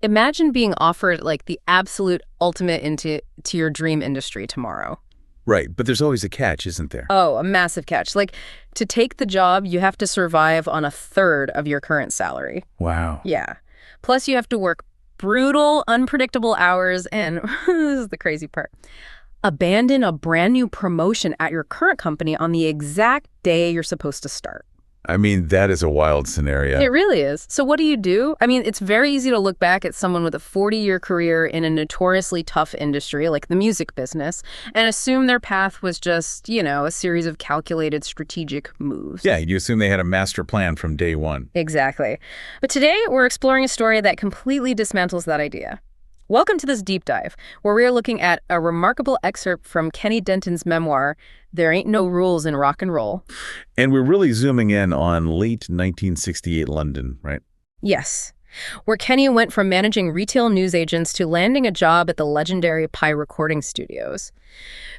Imagine being offered like the absolute ultimate into your dream industry tomorrow. Right, but there's always a catch, isn't there? Oh, a massive catch. Like, to take the job, you have to survive on a third of your current salary. Wow. Yeah. Plus, you have to work brutal, unpredictable hours, and this is the crazy part. Abandon a brand new promotion at your current company on the exact day you're supposed to start. I mean, that is a wild scenario. It really is. So what do? I mean, it's very easy to look back at someone with a 40-year career in a notoriously tough industry like the music business and assume their path was just, a series of calculated strategic moves. Yeah, you assume they had a master plan from day one. Exactly. But today, we're exploring a story that completely dismantles that idea. Welcome to this deep dive, where we are looking at a remarkable excerpt from Kenny Denton's memoir, There Ain't No Rules in Rock and Roll. And we're really zooming in on late 1968 London, right? Yes, where Kenny went from managing retail newsagents to landing a job at the legendary Pi Recording Studios.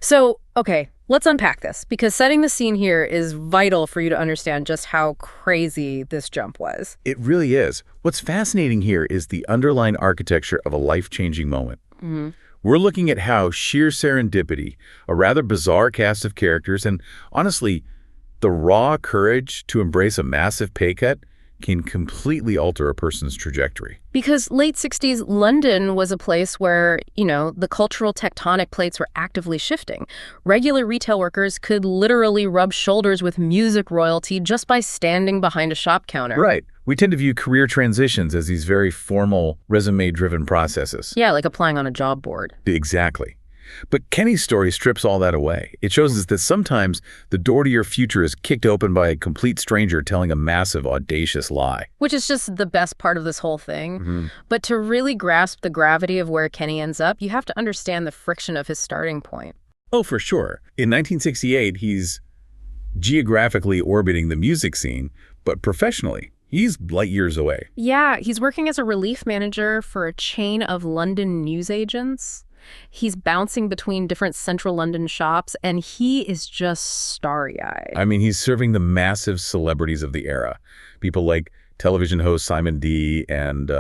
So, okay, let's unpack this, because setting the scene here is vital for you to understand just how crazy this jump was. It really is. What's fascinating here is the underlying architecture of a life-changing moment. We're looking at how sheer serendipity, a rather bizarre cast of characters, and honestly, the raw courage to embrace a massive pay cut can completely alter a person's trajectory. Because late 60s London was a place where, the cultural tectonic plates were actively shifting. Regular retail workers could literally rub shoulders with music royalty just by standing behind a shop counter. Right. We tend to view career transitions as these very formal, resume-driven processes. Yeah, like applying on a job board. Exactly. But Kenny's story strips all that away. It shows us that sometimes the door to your future is kicked open by a complete stranger telling a massive, audacious lie. Which is just the best part of this whole thing. But to really grasp the gravity of where Kenny ends up, you have to understand the friction of his starting point. Oh, for sure. In 1968, he's geographically orbiting the music scene, but professionally, he's light years away. Yeah, he's working as a relief manager for a chain of London newsagents. He's bouncing between different central London shops, and he is just starry-eyed. I mean, he's serving the massive celebrities of the era. People like television host Simon D. and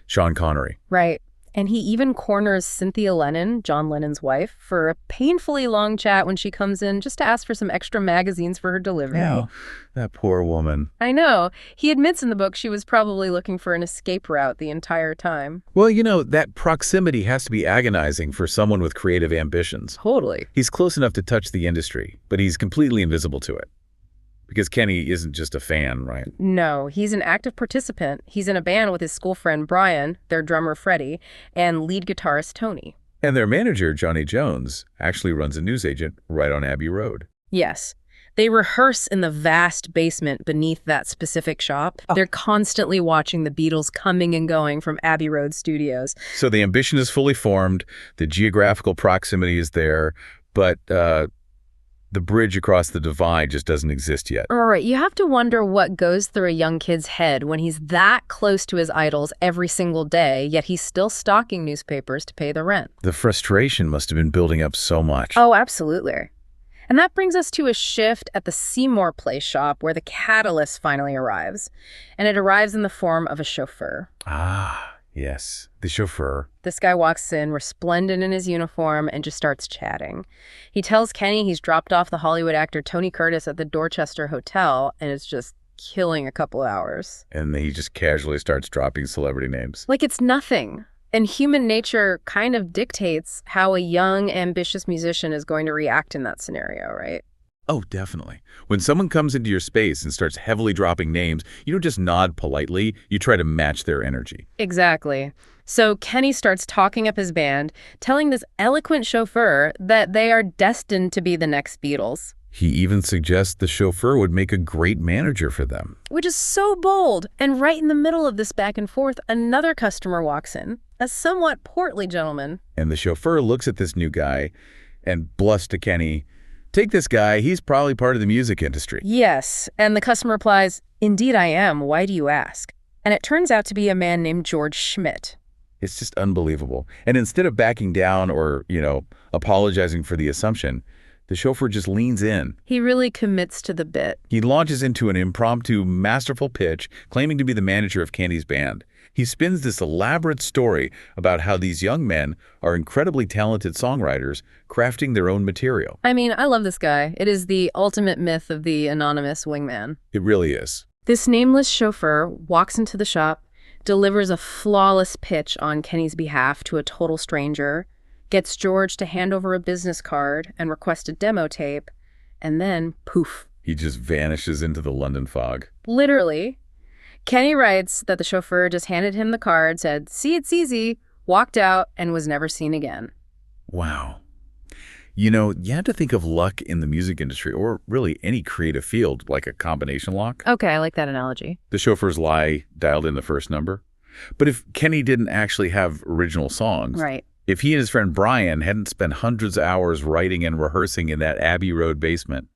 Sean Connery. Right. And he even corners Cynthia Lennon, John Lennon's wife, for a painfully long chat when she comes in just to ask for some extra magazines for her delivery. Yeah, that poor woman. I know. He admits in the book she was probably looking for an escape route the entire time. Well, that proximity has to be agonizing for someone with creative ambitions. Totally. He's close enough to touch the industry, but he's completely invisible to it. Because Kenny isn't just a fan, right? No, he's an active participant. He's in a band with his school friend Brian, their drummer Freddie, and lead guitarist Tony. And their manager, Johnny Jones, actually runs a newsagent right on Abbey Road. Yes. They rehearse in the vast basement beneath that specific shop. They're constantly watching the Beatles coming and going from Abbey Road Studios. So the ambition is fully formed, the geographical proximity is there, but the bridge across the divide just doesn't exist yet. All right, you have to wonder what goes through a young kid's head when he's that close to his idols every single day, yet he's still stocking newspapers to pay the rent. The frustration must have been building up so much. Oh, absolutely. And that brings us to a shift at the Seymour Place shop where the catalyst finally arrives. And it arrives in the form of a chauffeur. Ah, yes, the chauffeur. This guy walks in, resplendent in his uniform, and just starts chatting. He tells Kenny he's dropped off the Hollywood actor Tony Curtis at the Dorchester Hotel, and it's just killing a couple hours. And he just casually starts dropping celebrity names. Like it's nothing. And human nature kind of dictates how a young, ambitious musician is going to react in that scenario, right? Oh, definitely. When someone comes into your space and starts heavily dropping names, you don't just nod politely, you try to match their energy. Exactly. So Kenny starts talking up his band, telling this eloquent chauffeur that they are destined to be the next Beatles. He even suggests the chauffeur would make a great manager for them. Which is so bold. And right in the middle of this back and forth, another customer walks in, a somewhat portly gentleman. And the chauffeur looks at this new guy and blusts to Kenny, "Take this guy, he's probably part of the music industry." Yes, and the customer replies, "Indeed I am, why do you ask?" And it turns out to be a man named George Schmidt. It's just unbelievable. And instead of backing down or, apologizing for the assumption, the chauffeur just leans in. He really commits to the bit. He launches into an impromptu, masterful pitch, claiming to be the manager of Kenny's band. He spins this elaborate story about how these young men are incredibly talented songwriters crafting their own material. I mean, I love this guy. It is the ultimate myth of the anonymous wingman. It really is. This nameless chauffeur walks into the shop, delivers a flawless pitch on Kenny's behalf to a total stranger, gets George to hand over a business card and request a demo tape, and then, poof. He just vanishes into the London fog. Literally. Kenny writes that the chauffeur just handed him the card, said, "See, it's easy," walked out, and was never seen again. Wow. You know, you have to think of luck in the music industry, or really any creative field, like a combination lock. Okay, I like that analogy. The chauffeur's lie dialed in the first number. But if Kenny didn't actually have original songs, Right. if he and his friend Brian hadn't spent hundreds of hours writing and rehearsing in that Abbey Road basement,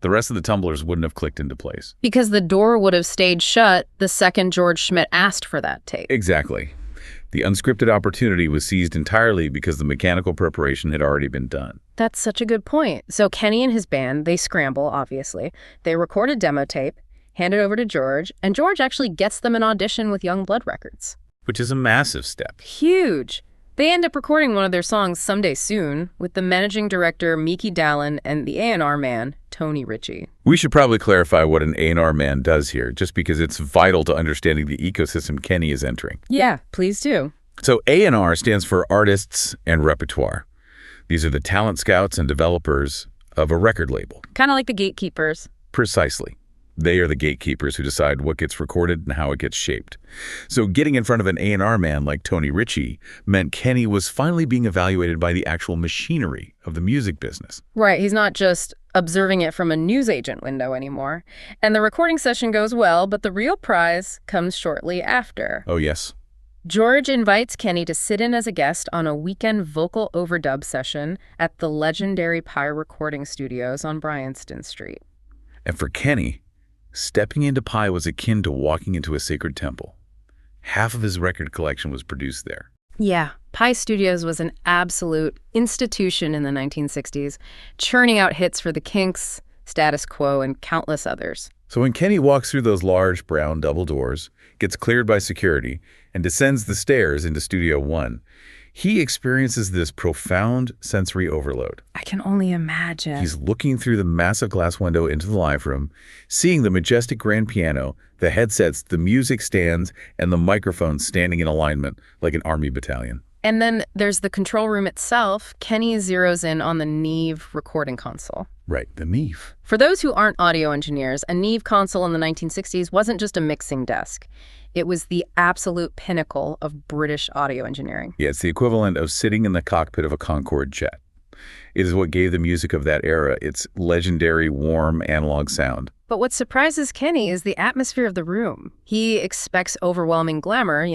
the rest of the tumblers wouldn't have clicked into place. Because the door would have stayed shut the second George Schmidt asked for that tape. Exactly. The unscripted opportunity was seized entirely because the mechanical preparation had already been done. That's such a good point. So Kenny and his band, they scramble, obviously. They record a demo tape, hand it over to George, and George actually gets them an audition with Young Blood Records. Which is a massive step. Huge. They end up recording one of their songs Someday Soon with the managing director Mickey Dallin and the A&R man, Tony Ritchie. We should probably clarify what an A&R man does here, just because it's vital to understanding the ecosystem Kenny is entering. Yeah, please do. So A&R stands for Artists and Repertoire. These are the talent scouts and developers of a record label. Kind of like the gatekeepers. Precisely. They are the gatekeepers who decide what gets recorded and how it gets shaped. So getting in front of an A&R man like Tony Ritchie meant Kenny was finally being evaluated by the actual machinery of the music business. Right, he's not just observing it from a newsagent window anymore. And the recording session goes well, but the real prize comes shortly after. Oh, yes. George invites Kenny to sit in as a guest on a weekend vocal overdub session at the legendary Pi Recording Studios on Bryanston Street. And for Kenny, stepping into Pi was akin to walking into a sacred temple. Half of his record collection was produced there. Yeah, Pi Studios was an absolute institution in the 1960s, churning out hits for the Kinks, Status Quo, and countless others. So when Kenny walks through those large brown double doors, gets cleared by security, and descends the stairs into Studio One, he experiences this profound sensory overload. I can only imagine. He's looking through the massive glass window into the live room, seeing the majestic grand piano, the headsets, the music stands, and the microphones standing in alignment like an army battalion. And then there's the control room itself. Kenny zeroes in on the Neve recording console. Right, the Neve. For those who aren't audio engineers, a Neve console in the 1960s wasn't just a mixing desk. It was the absolute pinnacle of British audio engineering. Yeah, it's the equivalent of sitting in the cockpit of a Concorde jet. It is what gave the music of that era its legendary, warm, analog sound. But what surprises Kenny is the atmosphere of the room. He expects overwhelming glamour,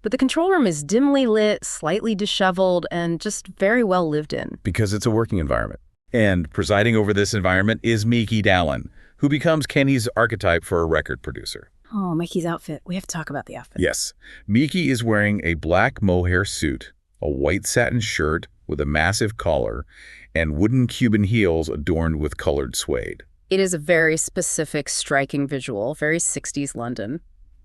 but the control room is dimly lit, slightly disheveled, and just very well lived in. Because it's a working environment. And presiding over this environment is Mickey Dallin, who becomes Kenny's archetype for a record producer. Oh, Mickey's outfit. We have to talk about the outfit. Yes. Mickey is wearing a black mohair suit, a white satin shirt with a massive collar, and wooden Cuban heels adorned with colored suede. It is a very specific, striking visual, very 60s London.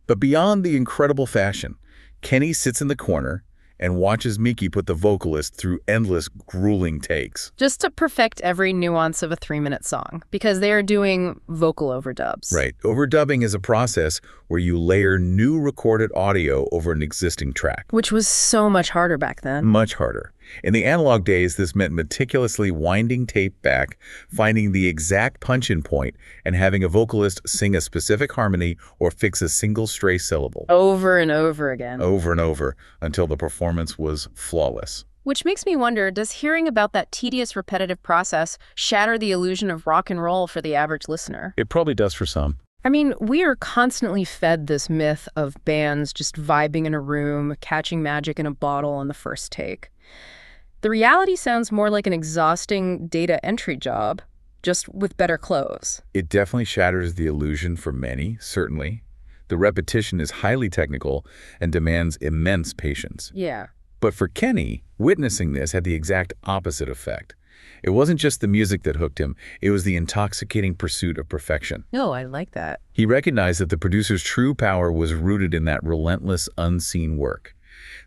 But beyond the incredible fashion, Kenny sits in the corner and watches Mickey put the vocalist through endless, grueling takes. Just to perfect every nuance of a 3-minute song, because they are doing vocal overdubs. Right. Overdubbing is a process where you layer new recorded audio over an existing track. Which was so much harder back then. Much harder. In the analog days, this meant meticulously winding tape back, finding the exact punch-in point, and having a vocalist sing a specific harmony or fix a single stray syllable. Over and over again. Over and over, until the performance was flawless. Which makes me wonder, does hearing about that tedious, repetitive process shatter the illusion of rock and roll for the average listener? It probably does for some. I mean, we are constantly fed this myth of bands just vibing in a room, catching magic in a bottle on the first take. The reality sounds more like an exhausting data entry job, just with better clothes. It definitely shatters the illusion for many, certainly. The repetition is highly technical and demands immense patience. Yeah. But for Kenny, witnessing this had the exact opposite effect. It wasn't just the music that hooked him, it was the intoxicating pursuit of perfection. No, I like that. He recognized that the producer's true power was rooted in that relentless, unseen work.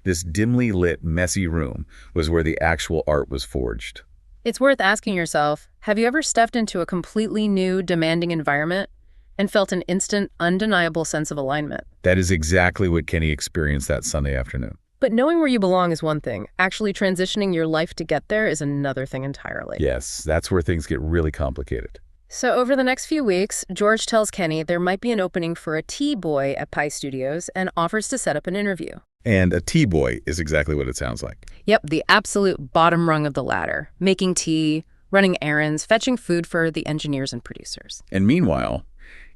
This dimly lit, messy room was where the actual art was forged. It's worth asking yourself, have you ever stepped into a completely new, demanding environment and felt an instant, undeniable sense of alignment? That is exactly what Kenny experienced that Sunday afternoon. But knowing where you belong is one thing. Actually transitioning your life to get there is another thing entirely. Yes, that's where things get really complicated. So over the next few weeks, George tells Kenny there might be an opening for a tea boy at Pie Studios and offers to set up an interview. And a tea boy is exactly what it sounds like. Yep, the absolute bottom rung of the ladder. Making tea, running errands, fetching food for the engineers and producers. And meanwhile,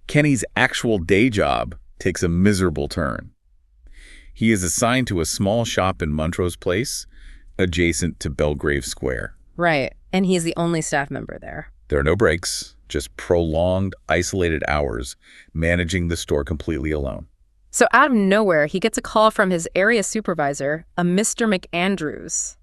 Kenny's actual day job takes a miserable turn. He is assigned to a small shop in Montrose Place, adjacent to Belgrave Square. Right, and he's the only staff member there. There are no breaks, just prolonged, isolated hours, managing the store completely alone. So out of nowhere, he gets a call from his area supervisor, a Mr. McAndrews.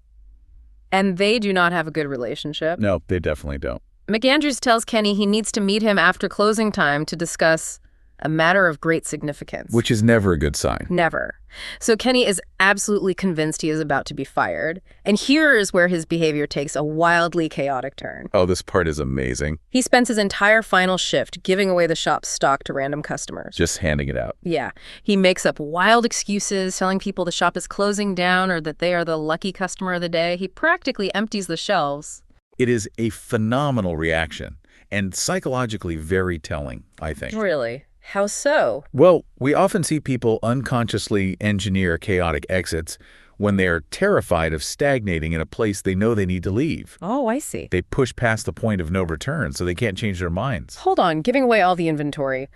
And they do not have a good relationship. No, they definitely don't. McAndrews tells Kenny he needs to meet him after closing time to discuss a matter of great significance. Which is never a good sign. Never. So Kenny is absolutely convinced he is about to be fired. And here is where his behavior takes a wildly chaotic turn. Oh, this part is amazing. He spends his entire final shift giving away the shop's stock to random customers. Just handing it out. Yeah. He makes up wild excuses, telling people the shop is closing down or that they are the lucky customer of the day. He practically empties the shelves. It is a phenomenal reaction and psychologically very telling, I think. Really? How so? Well, we often see people unconsciously engineer chaotic exits when they are terrified of stagnating in a place they know they need to leave. Oh, I see. They push past the point of no return, so they can't change their minds. Hold on, giving away all the inventory.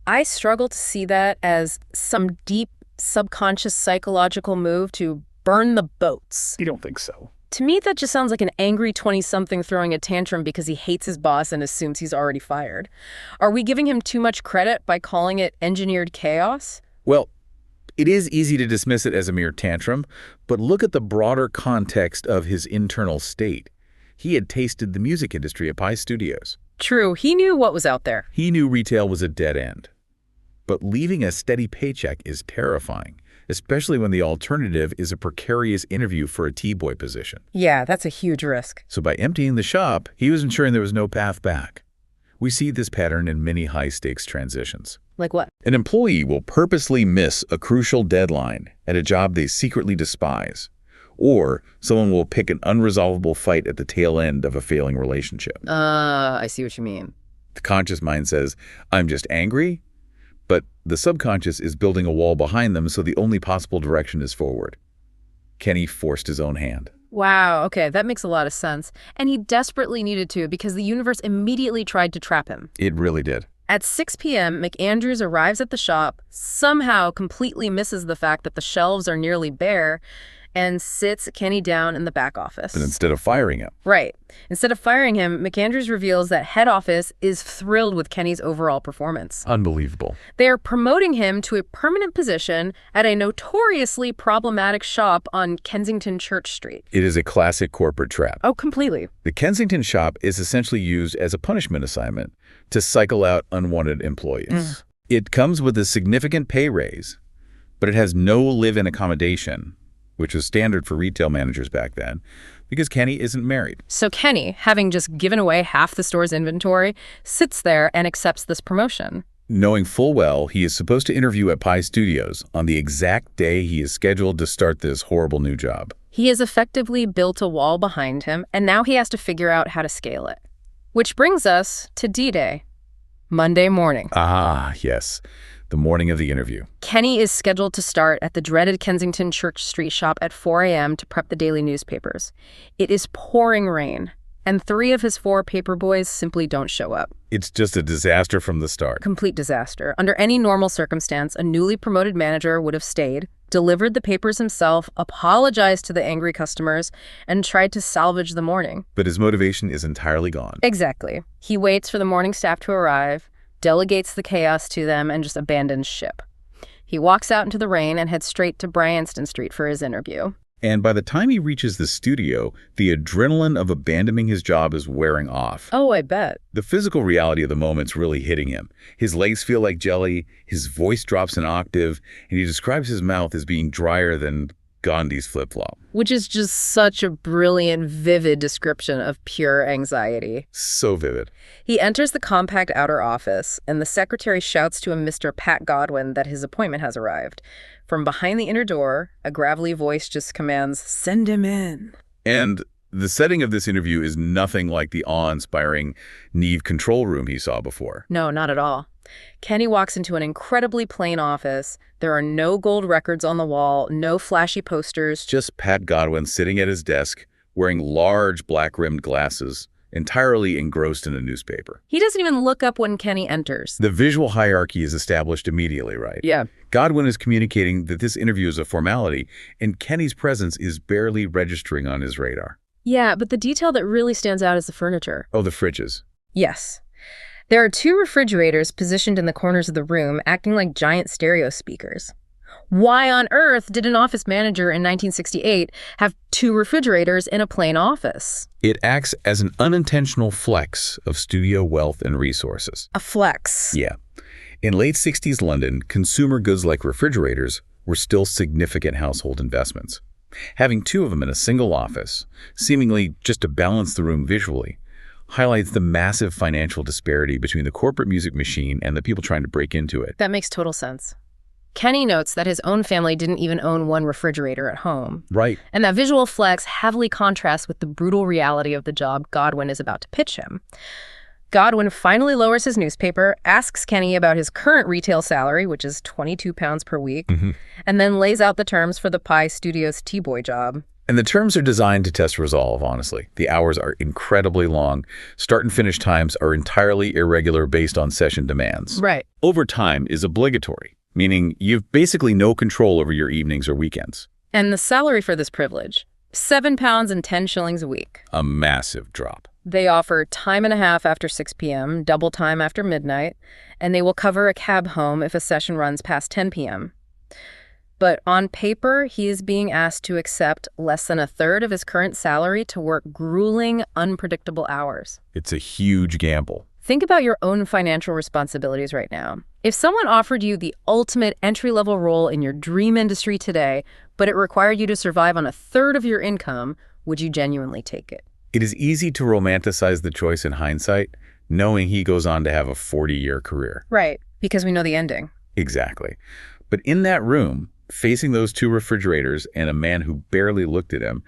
I struggle to see that as some deep subconscious psychological move to burn the boats. You don't think so? To me, that just sounds like an angry 20-something throwing a tantrum because he hates his boss and assumes he's already fired. Are we giving him too much credit by calling it engineered chaos? Well, it is easy to dismiss it as a mere tantrum, but look at the broader context of his internal state. He had tasted the music industry at Pie Studios. True, he knew what was out there. He knew retail was a dead end. But leaving a steady paycheck is terrifying, especially when the alternative is a precarious interview for a tea boy position. Yeah, that's a huge risk. So by emptying the shop, he was ensuring there was no path back. We see this pattern in many high-stakes transitions. Like what? An employee will purposely miss a crucial deadline at a job they secretly despise. Or someone will pick an unresolvable fight at the tail end of a failing relationship. I see what you mean. The conscious mind says, I'm just angry, but the subconscious is building a wall behind them, so the only possible direction is forward. Kenny forced his own hand. Wow, okay, that makes a lot of sense. And he desperately needed to because the universe immediately tried to trap him. It really did. At 6 p.m., McAndrews arrives at the shop, somehow completely misses the fact that the shelves are nearly bare, and sits Kenny down in the back office. But instead of firing him. Right. Instead of firing him, McAndrews reveals that head office is thrilled with Kenny's overall performance. Unbelievable. They are promoting him to a permanent position at a notoriously problematic shop on Kensington Church Street. It is a classic corporate trap. Oh, completely. The Kensington shop is essentially used as a punishment assignment to cycle out unwanted employees. It comes with a significant pay raise, but it has no live-in accommodation, which was standard for retail managers back then, because Kenny isn't married. So Kenny, having just given away half the store's inventory, sits there and accepts this promotion. Knowing full well he is supposed to interview at Pie Studios on the exact day he is scheduled to start this horrible new job. He has effectively built a wall behind him, and now he has to figure out how to scale it. Which brings us to D-Day, Monday morning. Ah, yes. The morning of the interview. Kenny is scheduled to start at the dreaded Kensington Church Street shop at 4 a.m. to prep the daily newspapers. It is pouring rain, and 3 of his 4 paper boys simply don't show up. It's just a disaster from the start. Complete disaster. Under any normal circumstance, a newly promoted manager would have stayed, delivered the papers himself, apologized to the angry customers, and tried to salvage the morning. But his motivation is entirely gone. Exactly. He waits for the morning staff to arrive, delegates the chaos to them, and just abandons ship. He walks out into the rain and heads straight to Bryanston Street for his interview. And by the time he reaches the studio, the adrenaline of abandoning his job is wearing off. Oh, I bet. The physical reality of the moment's really hitting him. His legs feel like jelly, his voice drops an octave, and he describes his mouth as being drier than Gandhi's flip-flop. Which is just such a brilliant, vivid description of pure anxiety. So vivid. He enters the compact outer office, and the secretary shouts to him, Mr. Pat Godwin, that his appointment has arrived. From behind the inner door, a gravelly voice just commands, "Send him in." And the setting of this interview is nothing like the awe-inspiring Neve control room he saw before. No, not at all. Kenny walks into an incredibly plain office. There are no gold records on the wall, no flashy posters. Just Pat Godwin sitting at his desk, wearing large black-rimmed glasses, entirely engrossed in a newspaper. He doesn't even look up when Kenny enters. The visual hierarchy is established immediately, right? Yeah. Godwin is communicating that this interview is a formality, and Kenny's presence is barely registering on his radar. Yeah, but the detail that really stands out is the furniture. Oh, the fridges. Yes. There are 2 refrigerators positioned in the corners of the room, acting like giant stereo speakers. Why on earth did an office manager in 1968 have 2 refrigerators in a plain office? It acts as an unintentional flex of studio wealth and resources. A flex. Yeah. In late 60s London, consumer goods like refrigerators were still significant household investments. Having 2 of them in a single office, seemingly just to balance the room visually, highlights the massive financial disparity between the corporate music machine and the people trying to break into it. That makes total sense. Kenny notes that his own family didn't even own 1 refrigerator at home. Right. And that visual flex heavily contrasts with the brutal reality of the job Godwin is about to pitch him. Godwin finally lowers his newspaper, asks Kenny about his current retail salary, which is £22 per week, and then lays out the terms for the Pi Studios T-Boy job. And the terms are designed to test resolve, honestly. The hours are incredibly long. Start and finish times are entirely irregular based on session demands. Right. Overtime is obligatory, meaning you've basically no control over your evenings or weekends. And the salary for this privilege, £7 and 10 shillings a week. A massive drop. They offer time and a half after 6 p.m., double time after midnight, and they will cover a cab home if a session runs past 10 p.m. But on paper, he is being asked to accept less than a third of his current salary to work grueling, unpredictable hours. It's a huge gamble. Think about your own financial responsibilities right now. If someone offered you the ultimate entry-level role in your dream industry today, but it required you to survive on a third of your income, would you genuinely take it? It is easy to romanticize the choice in hindsight, knowing he goes on to have a 40-year career. Right, because we know the ending. Exactly. But in that room, facing those 2 refrigerators and a man who barely looked at him,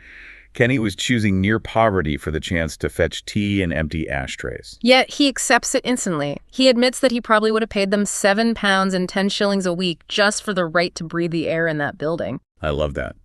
Kenny was choosing near poverty for the chance to fetch tea and empty ashtrays. Yet he accepts it instantly. He admits that he probably would have paid them £7 and 10 shillings a week just for the right to breathe the air in that building. I love that.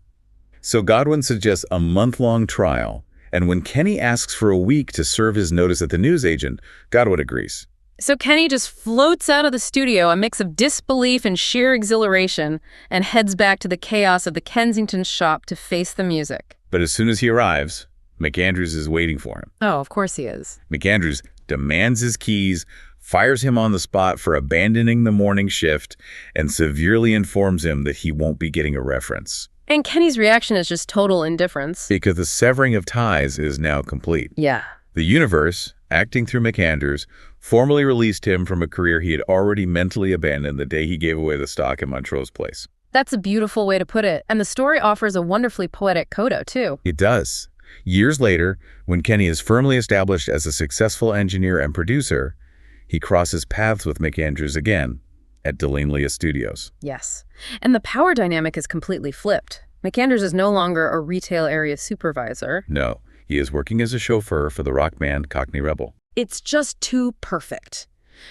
So Godwin suggests a month-long trial, and when Kenny asks for a week to serve his notice at the newsagent, Godwin agrees. So Kenny just floats out of the studio, a mix of disbelief and sheer exhilaration, and heads back to the chaos of the Kensington shop to face the music. But as soon as he arrives, McAndrews is waiting for him. Oh, of course he is. McAndrews demands his keys, fires him on the spot for abandoning the morning shift, and severely informs him that he won't be getting a reference. And Kenny's reaction is just total indifference. Because the severing of ties is now complete. Yeah. The universe, acting through McAndrews, formally released him from a career he had already mentally abandoned the day he gave away the stock in Montrose Place. That's a beautiful way to put it. And the story offers a wonderfully poetic coda, too. It does. Years later, when Kenny is firmly established as a successful engineer and producer, he crosses paths with McAndrews again at Delaine Studios. Yes. And the power dynamic is completely flipped. McAndrews is no longer a retail area supervisor. No, he is working as a chauffeur for the rock band Cockney Rebel. It's just too perfect.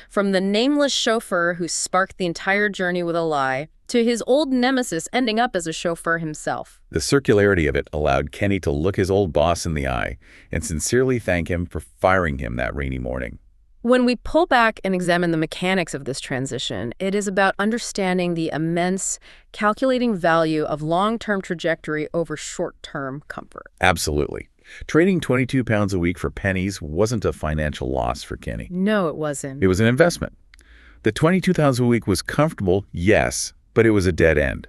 From the nameless chauffeur who sparked the entire journey with a lie, to his old nemesis ending up as a chauffeur himself. The circularity of it allowed Kenny to look his old boss in the eye and sincerely thank him for firing him that rainy morning. When we pull back and examine the mechanics of this transition, it is about understanding the immense, calculating value of long-term trajectory over short-term comfort. Absolutely. Trading £22 a week for pennies wasn't a financial loss for Kenny. No, it wasn't. It was an investment. The £22,000 a week was comfortable, yes, but it was a dead end.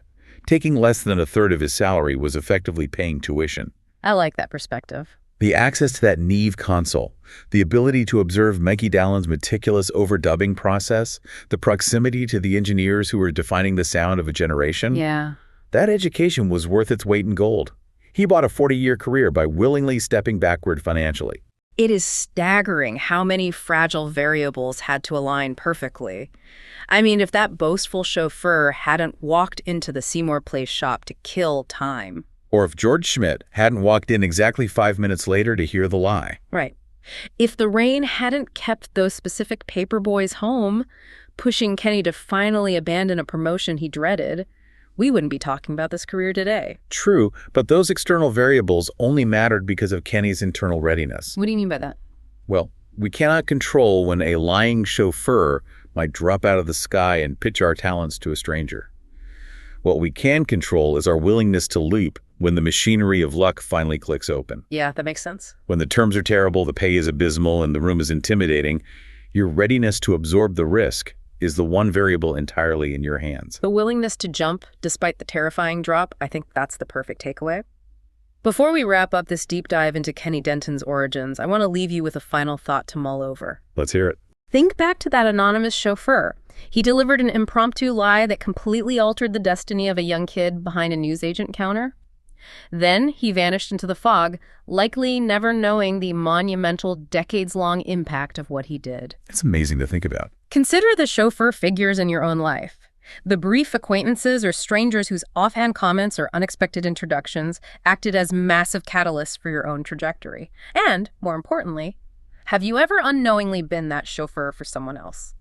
Taking less than a third of his salary was effectively paying tuition. I like that perspective. The access to that Neve console, the ability to observe Mikey Dallon's meticulous overdubbing process, the proximity to the engineers who were defining the sound of a generation, Yeah. that education was worth its weight in gold. He bought a 40-year career by willingly stepping backward financially. It is staggering how many fragile variables had to align perfectly. I mean, if that boastful chauffeur hadn't walked into the Seymour Place shop to kill time. Or if George Schmidt hadn't walked in exactly 5 minutes later to hear the lie. Right. If the rain hadn't kept those specific paper boys home, pushing Kenny to finally abandon a promotion he dreaded, we wouldn't be talking about this career today. True, but those external variables only mattered because of Kenny's internal readiness. What do you mean by that? Well, we cannot control when a lying chauffeur might drop out of the sky and pitch our talents to a stranger. What we can control is our willingness to leap when the machinery of luck finally clicks open. Yeah, that makes sense. When the terms are terrible, the pay is abysmal, and the room is intimidating, your readiness to absorb the risk is the one variable entirely in your hands. The willingness to jump despite the terrifying drop, I think that's the perfect takeaway. Before we wrap up this deep dive into Kenny Denton's origins, I want to leave you with a final thought to mull over. Let's hear it. Think back to that anonymous chauffeur. He delivered an impromptu lie that completely altered the destiny of a young kid behind a newsagent counter. Then he vanished into the fog, likely never knowing the monumental, decades-long impact of what he did. It's amazing to think about. Consider the chauffeur figures in your own life. The brief acquaintances or strangers whose offhand comments or unexpected introductions acted as massive catalysts for your own trajectory. And, more importantly, have you ever unknowingly been that chauffeur for someone else?